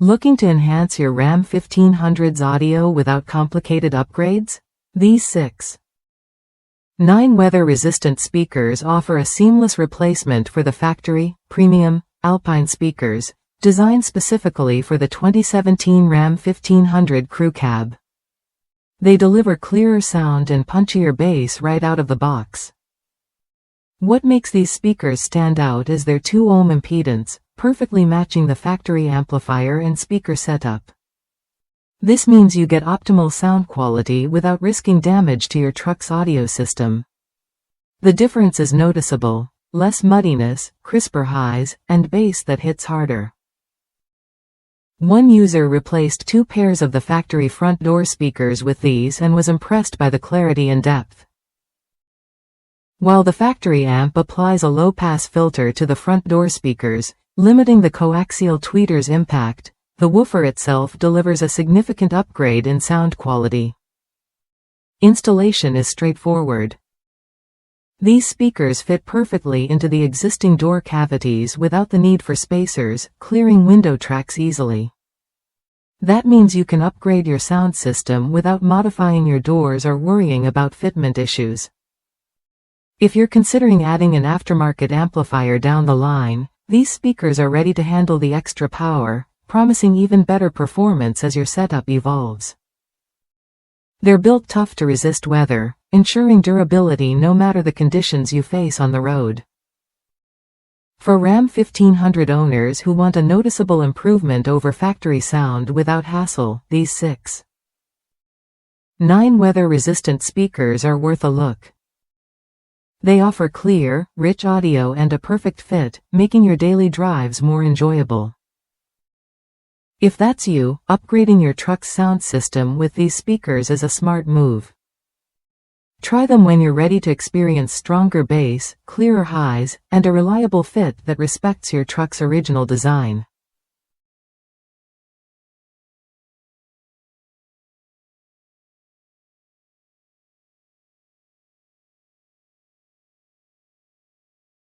Looking to enhance your Ram 1500's audio without complicated upgrades? These 6.9 weather-resistant speakers offer a seamless replacement for the factory, premium, Alpine speakers, designed specifically for the 2017 Ram 1500 Crew Cab. They deliver clearer sound and punchier bass right out of the box. What makes these speakers stand out is their 2-ohm impedance, perfectly matching the factory amplifier and speaker setup. This means you get optimal sound quality without risking damage to your truck's audio system. The difference is noticeable: less muddiness, crisper highs, and bass that hits harder. One user replaced 2 pairs of the factory front door speakers with these and was impressed by the clarity and depth. While the factory amp applies a low-pass filter to the front door speakers, limiting the coaxial tweeter's impact, the woofer itself delivers a significant upgrade in sound quality. Installation is straightforward. These speakers fit perfectly into the existing door cavities without the need for spacers, clearing window tracks easily. That means you can upgrade your sound system without modifying your doors or worrying about fitment issues. If you're considering adding an aftermarket amplifier down the line, these speakers are ready to handle the extra power, promising even better performance as your setup evolves. They're built tough to resist weather, ensuring durability no matter the conditions you face on the road. For Ram 1500 owners who want a noticeable improvement over factory sound without hassle, these 6.9 weather-resistant speakers are worth a look. They offer clear, rich audio and a perfect fit, making your daily drives more enjoyable. If that's you, upgrading your truck's sound system with these speakers is a smart move. Try them when you're ready to experience stronger bass, clearer highs, and a reliable fit that respects your truck's original design.